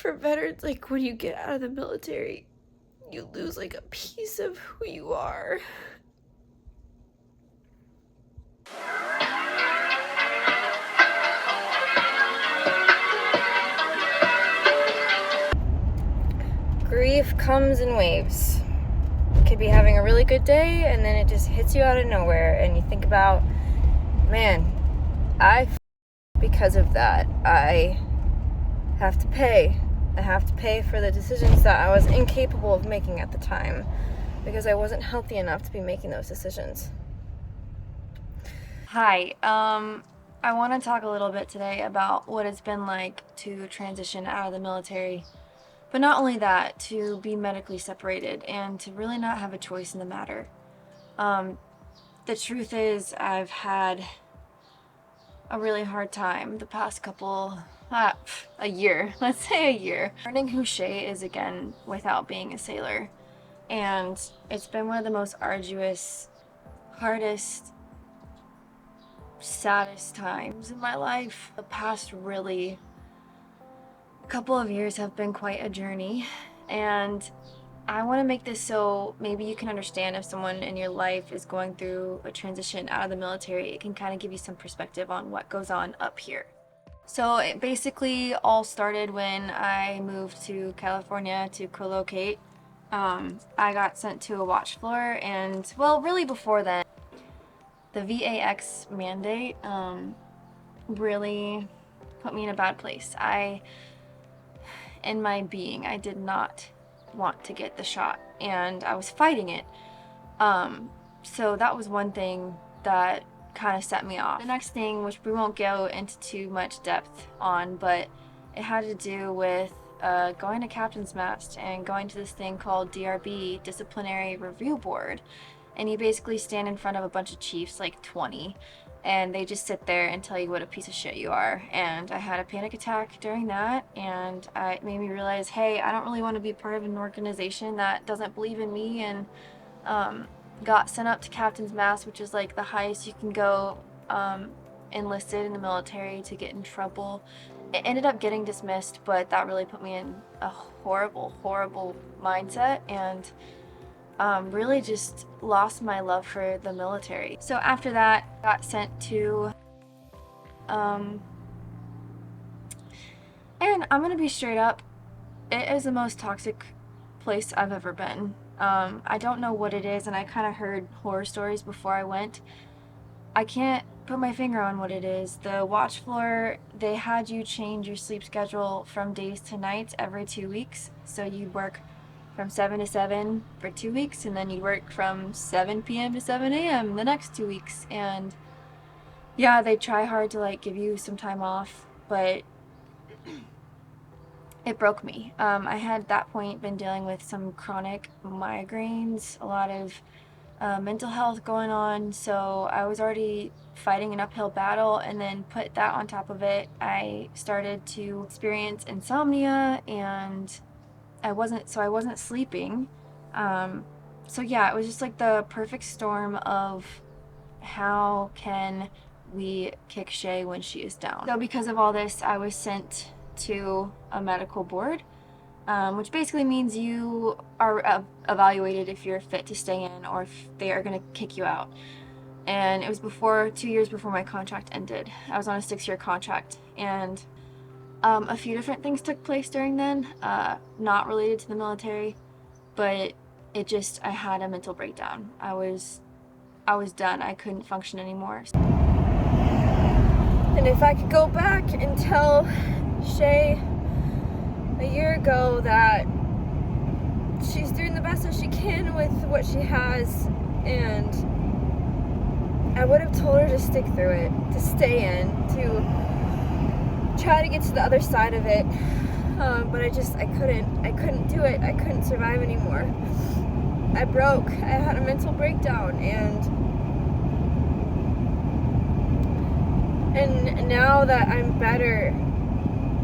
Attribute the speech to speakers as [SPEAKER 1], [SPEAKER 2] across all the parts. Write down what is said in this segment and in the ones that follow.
[SPEAKER 1] for veterans, like when you get out of the military, you lose like a piece of who you are. Grief comes in waves. You could be having a really good day and then it just hits you out of nowhere and you think about, man, because of that, I have to pay. I have to pay for the decisions that I was incapable of making at the time because I wasn't healthy enough to be making those decisions. Hi, I want to talk a little bit today about what it's been like to transition out of the military. But not only that, to be medically separated and to really not have a choice in the matter. The truth is, I've had a really hard time the past a year, let's say a year, learning who Shae is again without being a sailor. And it's been one of the most arduous, hardest, saddest times in my life. The past really couple of years have been quite a journey, and I want to make this so maybe you can understand if someone in your life is going through a transition out of the military. It can kind of give you some perspective on what goes on up here. So it basically all started when I moved to California to co-locate. I got sent to a watch floor, and well, really before then, the VAX mandate really put me in a bad place. In my being, I did not want to get the shot, and I was fighting it. So that was one thing that kind of set me off. The next thing, which we won't go into too much depth on, but it had to do with going to Captain's Mast and going to this thing called DRB, Disciplinary Review Board. And you basically stand in front of a bunch of chiefs, like 20, and they just sit there and tell you what a piece of shit you are. And I had a panic attack during that, and it made me realize, hey, I don't really want to be part of an organization that doesn't believe in me, and got sent up to Captain's Mast, which is like the highest you can go enlisted in the military to get in trouble. It ended up getting dismissed, but that really put me in a horrible, horrible mindset, and really just lost my love for the military. So after that, I got sent to, and I'm gonna be straight up, it is the most toxic place I've ever been. I don't know what it is, and I kind of heard horror stories before I went. I can't put my finger on what it is. The watch floor, they had you change your sleep schedule from days to nights every 2 weeks. So you'd work from 7 to 7 for 2 weeks, and then you work from 7 p.m. to 7 a.m. the next 2 weeks. And yeah, they try hard to like give you some time off, but it broke me. I had at that point been dealing with some chronic migraines, a lot of mental health going on, so I was already fighting an uphill battle, and then put that on top of it, I started to experience insomnia, and I wasn't sleeping. So yeah, it was just like the perfect storm of how can we kick Shae when she is down. So because of all this, I was sent to a medical board, which basically means you are evaluated if you're fit to stay in or if they are going to kick you out. And it was 2 years before my contract ended. I was on a 6-year contract, and a few different things took place during then, not related to the military, but I had a mental breakdown. I was done. I couldn't function anymore. And if I could go back and tell Shae a year ago that she's doing the best that she can with what she has, and I would have told her to stick through it, to stay in, to try to get to the other side of it, but I couldn't do it. I couldn't survive anymore. I broke. I had a mental breakdown, and now that I'm better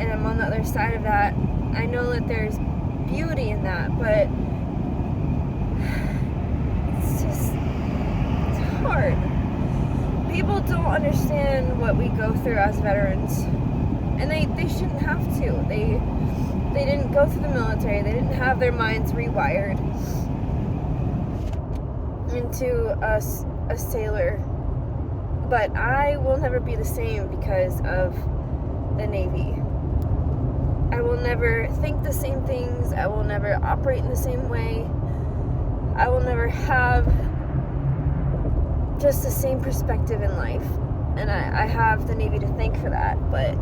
[SPEAKER 1] and I'm on the other side of that, I know that there's beauty in that, but it's hard. People don't understand what we go through as veterans.
[SPEAKER 2] And they shouldn't have to. They didn't go through the military. They didn't have their minds rewired into a sailor. But I will never be the same because of the Navy. I will never think the same things. I will never operate in the same way. I will never have just the same perspective in life. And I have the Navy to thank for that, but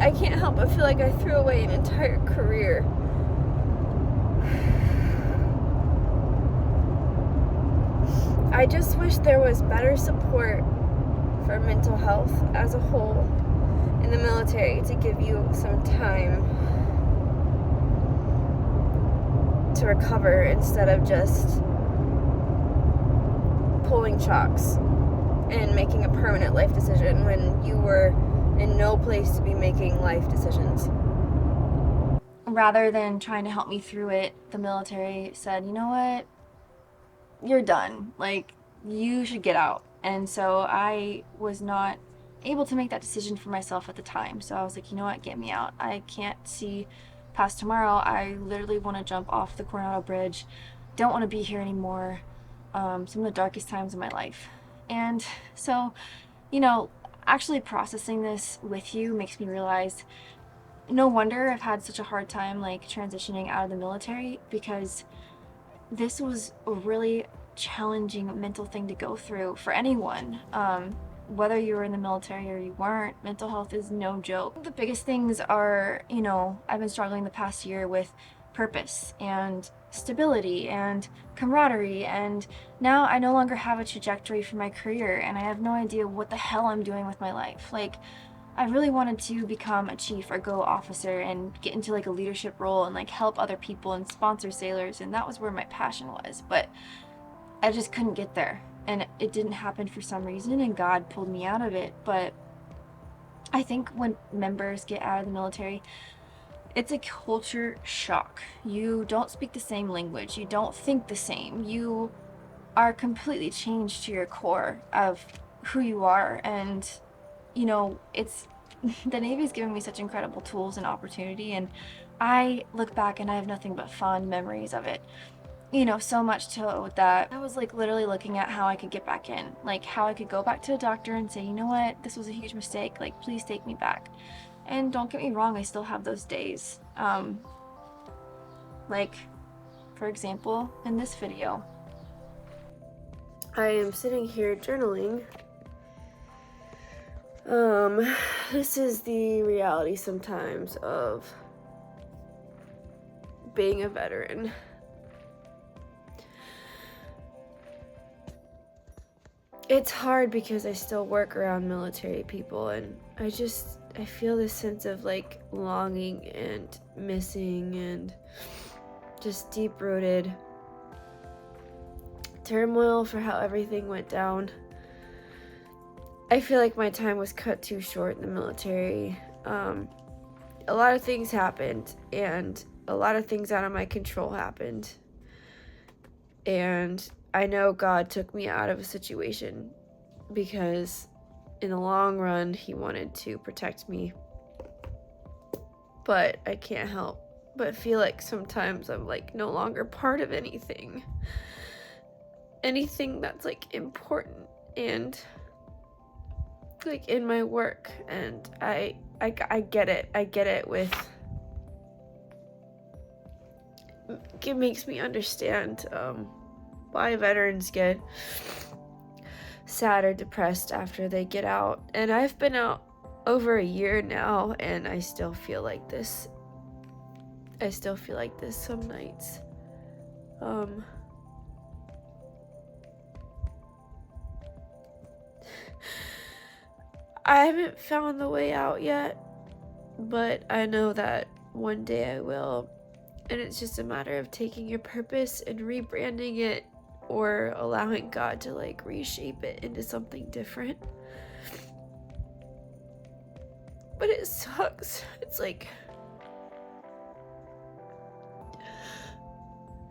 [SPEAKER 2] I can't help but feel like I threw away an entire career. I just wish there was better support for mental health as a whole in the military to give you some time to recover instead of just pulling chalks and making a permanent life decision when you were in no place to be making life decisions.
[SPEAKER 1] Rather than trying to help me through it, the military said, you know what? You're done. Like, you should get out. And so I was not able to make that decision for myself at the time. So I was like, you know what? Get me out. I can't see past tomorrow. I literally want to jump off the Coronado Bridge. Don't want to be here anymore. Some of the darkest times of my life. And so, you know, actually processing this with you makes me realize no wonder I've had such a hard time like transitioning out of the military, because this was a really challenging mental thing to go through for anyone. Whether you were in the military or you weren't, mental health is no joke. The biggest things are, you know, I've been struggling the past year with purpose and stability and camaraderie, and now I no longer have a trajectory for my career, and I have no idea what the hell I'm doing with my life. Like, I really wanted to become a chief or go officer and get into like a leadership role and like help other people and sponsor sailors, and that was where my passion was, but I just couldn't get there, and it didn't happen for some reason, and God pulled me out of it. But I think when members get out of the military, it's a culture shock. You don't speak the same language, you don't think the same, you are completely changed to your core of who you are. And you know, it's the Navy's given me such incredible tools and opportunity, and I look back and I have nothing but fond memories of it. You know, so much so that I was like literally looking at how I could get back in, like how I could go back to a doctor and say, you know what, this was a huge mistake, like please take me back. And don't get me wrong, I still have those days. Like, for example, in this video,
[SPEAKER 2] I am sitting here journaling. This is the reality sometimes of being a veteran. It's hard because I still work around military people, and I feel this sense of like longing and missing and just deep-rooted turmoil for how everything went down. I feel like my time was cut too short in the military. A lot of things happened, and a lot of things out of my control happened. And I know God took me out of a situation because in the long run, He wanted to protect me. But I can't help but feel like sometimes I'm like no longer part of anything that's like important and like in my work. And I get it with, it makes me understand why veterans get sad or depressed after they get out. And I've been out over a year now, and I still feel like this some nights. I haven't found the way out yet, but I know that one day I will. And it's just a matter of taking your purpose and rebranding it, or allowing God to like reshape it into something different. But it sucks. It's like,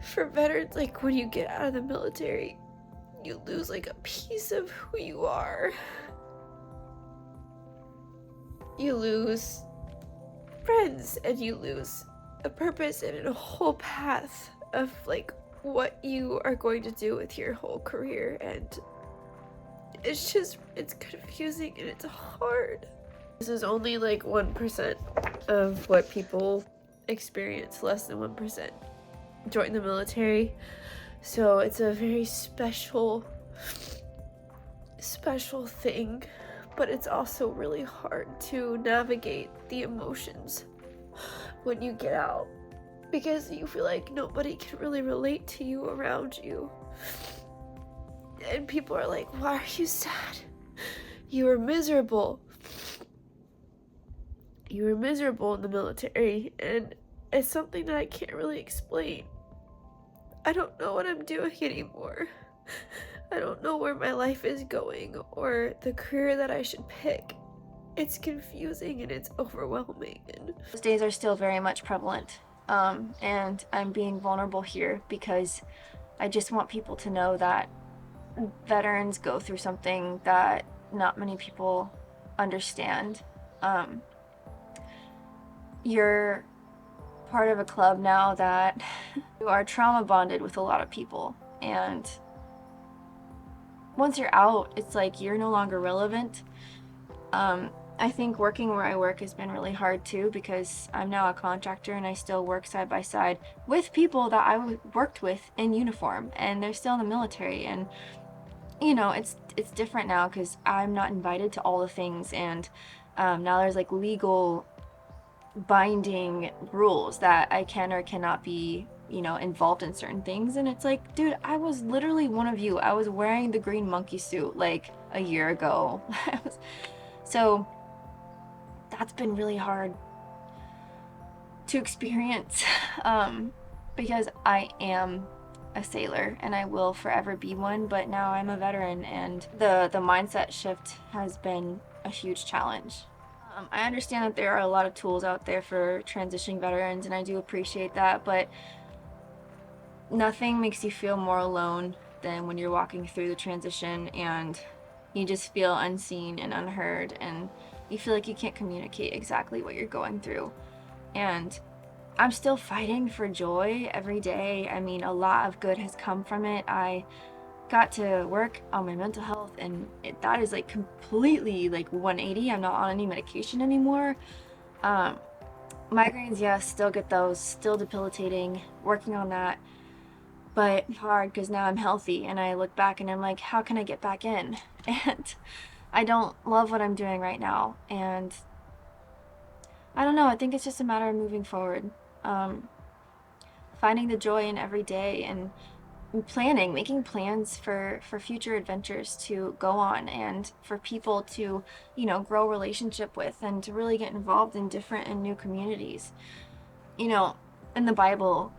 [SPEAKER 2] for veterans, like when you get out of the military, you lose like a piece of who you are. you lose friends, and you lose a purpose and a whole path of like what you are going to do with your whole career. And it's confusing and it's hard. This is only like 1% of what people experience. Less than 1% join the military, so it's a very special thing, but it's also really hard to navigate the emotions when you get out, because you feel like nobody can really relate to you around you. And people are like, why are you sad? You were miserable. You were miserable in the military, and it's something that I can't really explain. I don't know what I'm doing anymore. I don't know where my life is going or the career that I should pick. It's confusing and it's overwhelming.
[SPEAKER 1] Those days are still very much prevalent, and I'm being vulnerable here because I just want people to know that veterans go through something that not many people understand. You're part of a club now that you are trauma bonded with a lot of people, and once you're out, it's like you're no longer relevant. I think working where I work has been really hard too, because I'm now a contractor and I still work side by side with people that I worked with in uniform, and they're still in the military. And you know, it's different now because I'm not invited to all the things, and now there's like legal binding rules that I can or cannot be, you know, involved in certain things. And it's like, dude, I was literally one of you. I was wearing the green monkey suit like a year ago. So that's been really hard to experience, because I am a sailor and I will forever be one, but now I'm a veteran, and the mindset shift has been a huge challenge. I understand that there are a lot of tools out there for transitioning veterans, and I do appreciate that, but nothing makes you feel more alone than when you're walking through the transition and you just feel unseen and unheard, and you feel like you can't communicate exactly what you're going through. And I'm still fighting for joy every day. I mean, a lot of good has come from it. I got to work on my mental health, and that is like completely like 180. I'm not on any medication anymore. Migraines, yes, still get those, still debilitating, working on that, but hard because now I'm healthy and I look back and I'm like, how can I get back in? And I don't love what I'm doing right now, and I don't know, I think it's just a matter of moving forward, finding the joy in every day, and making plans for future adventures to go on, and for people to, you know, grow relationship with, and to really get involved in different and new communities. You know, in the Bible,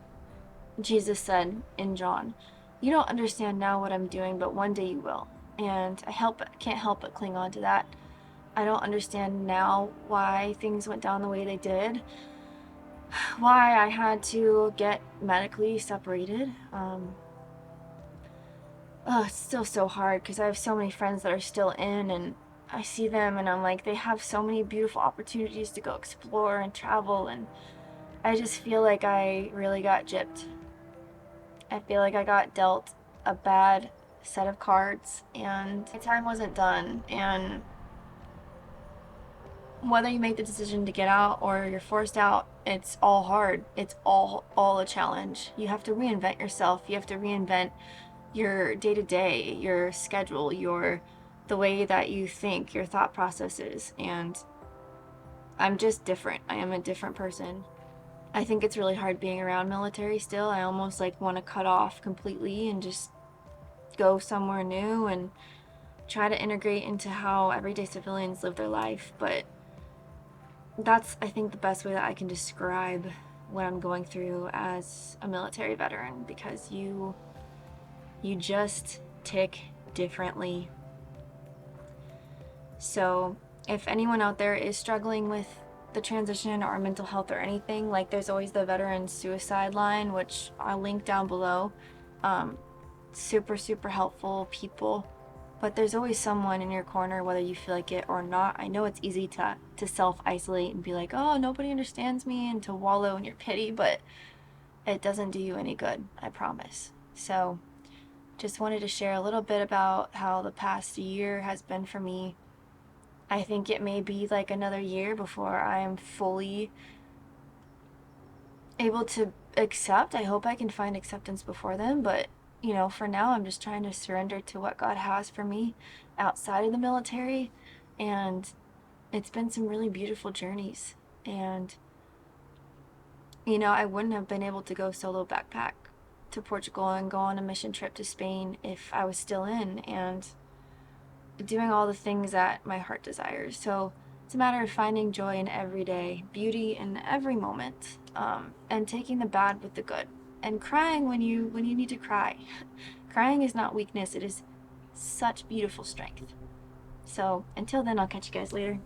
[SPEAKER 1] Jesus said in John, you don't understand now what I'm doing, but one day you will. And can't help but cling on to that. I don't understand now why things went down the way they did, why I had to get medically separated. It's still so hard because I have so many friends that are still in, and I see them and I'm like, they have so many beautiful opportunities to go explore and travel, and I just feel like I really got gypped. I feel like I got dealt a bad set of cards, and my time wasn't done. And whether you make the decision to get out or you're forced out, it's all hard. It's all a challenge. You have to reinvent yourself. You have to reinvent your day-to-day, your schedule, the way that you think, your thought processes. And I'm just different. I am a different person. I think it's really hard being around military still. I almost like want to cut off completely and just go somewhere new and try to integrate into how everyday civilians live their life. But that's, I think, the best way that I can describe what I'm going through as a military veteran, because you just tick differently. So if anyone out there is struggling with the transition or mental health or anything, like, there's always the veteran suicide line, which I'll link down below. Super helpful people. But there's always someone in your corner, whether you feel like it or not. I know it's easy to self-isolate and be like, oh, nobody understands me, and to wallow in your pity, but it doesn't do you any good, I promise. So just wanted to share a little bit about how the past year has been for me. I think it may be like another year before I am fully able to accept. I hope I can find acceptance before then, but for now I'm just trying to surrender to what God has for me outside of the military, and it's been some really beautiful journeys. And I wouldn't have been able to go solo backpack to Portugal and go on a mission trip to Spain if I was still in and doing all the things that my heart desires. So it's a matter of finding joy in every day, beauty in every moment, and taking the bad with the good, and crying when you need to cry. Crying is not weakness; it is such beautiful strength. So until then, I'll catch you guys later.